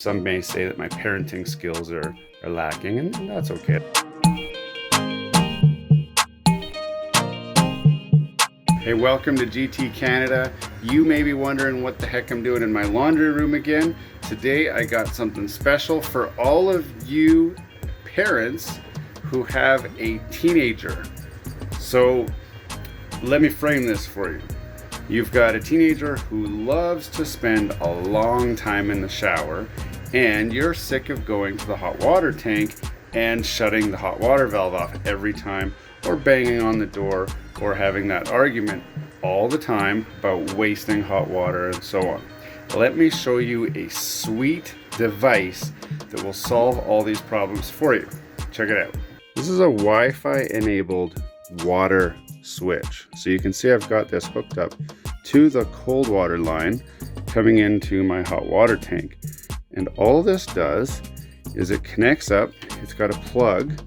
Some may say that my parenting skills are lacking, and that's okay. Hey, welcome to GT Canada. You may be wondering what the heck I'm doing in my laundry room again. Today I got something special for all of you parents who have a teenager. So let me frame this for you. You've got a teenager who loves to spend a long time in the shower, and you're sick of going to the hot water tank and shutting the hot water valve off every time, or banging on the door, or having that argument all the time about wasting hot water and so on. Let me show you a sweet device that will solve all these problems for you. Check it out. This is a Wi-Fi enabled water switch. So you can see I've got this hooked up to the cold water line coming into my hot water tank. And all this does is it connects up. It's got a plug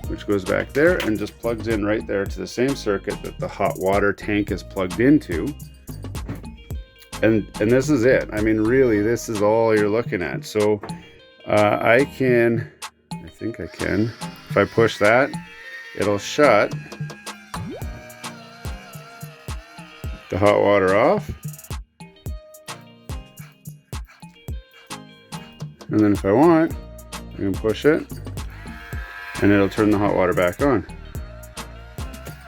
which goes back there and just plugs in right there to the same circuit that the hot water tank is plugged into. And this is it. I mean, really, this is all you're looking at. So I think I can. If I push that, it'll shut the hot water off. And then if I want, I can push it and it'll turn the hot water back on.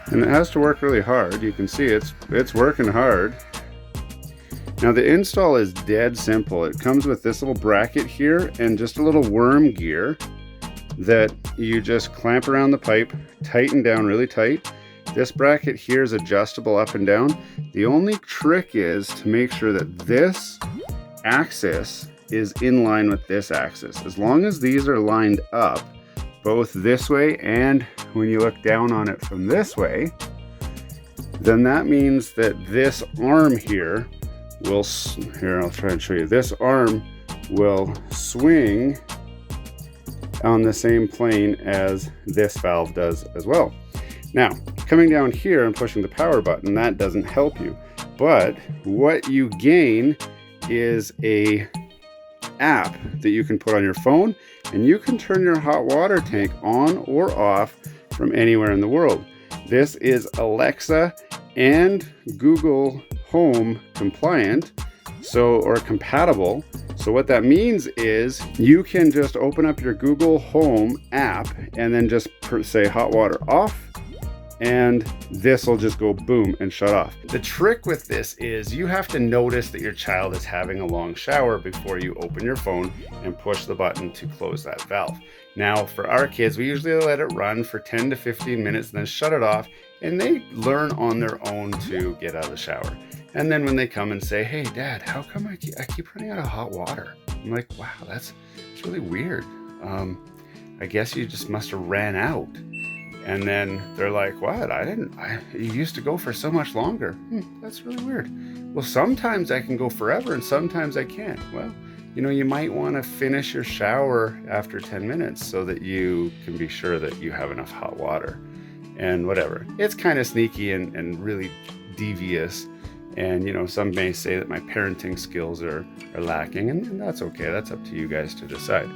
And it has to work really hard. You can see it's working hard. Now the install is dead simple. It comes with this little bracket here and just a little worm gear that you just clamp around the pipe, tighten down really tight. This bracket here is adjustable up and down. The only trick is to make sure that this axis is in line with this axis. As long as these are lined up, both this way and when you look down on it from this way, then that means that this arm here will, here I'll try and show you, this arm will swing on the same plane as this valve does as well. Now, coming down here and pushing the power button, that doesn't help you. But what you gain is a app that you can put on your phone, and you can turn your hot water tank on or off from anywhere in the world. This is Alexa and Google Home compliant, or compatible. So what that means is you can just open up your Google Home app and then just say hot water off, and this will just go boom and shut off. The trick with this is you have to notice that your child is having a long shower before you open your phone and push the button to close that valve. Now for our kids, we usually let it run for 10 to 15 minutes and then shut it off, and they learn on their own to get out of the shower. And then when they come and say, hey dad, how come I keep running out of hot water? I'm like, wow, that's really weird. I guess you just must have ran out. And then they're like, what? You used to go for so much longer. That's really weird. Well, sometimes I can go forever and sometimes I can't. Well, you might want to finish your shower after 10 minutes so that you can be sure that you have enough hot water and whatever. It's kind of sneaky and really devious. And, some may say that my parenting skills are lacking, and that's okay. That's up to you guys to decide.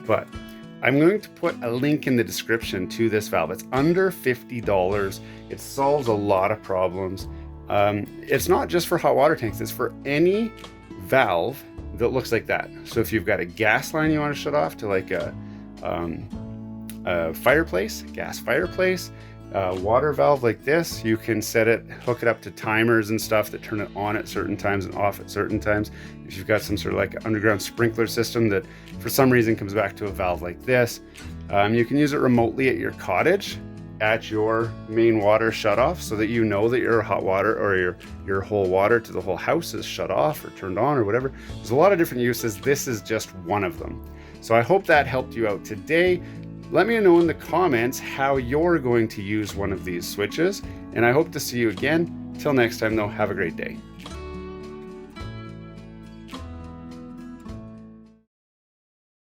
But I'm going to put a link in the description to this valve. It's under $50. It solves a lot of problems. It's not just for hot water tanks. It's for any valve that looks like that. So if you've got a gas line you want to shut off to like a fireplace, gas fireplace, water valve like this, you can hook it up to timers and stuff that turn it on at certain times and off at certain times. If you've got some sort of like underground sprinkler system that for some reason comes back to a valve like this, you can use it remotely at your cottage at your main water shut off so that you know that your hot water or your whole water to the whole house is shut off or turned on or whatever. There's a lot of different uses. This is just one of them. So I hope that helped you out today. Let me know in the comments how you're going to use one of these switches, and I hope to see you again. Till next time though, have a great day.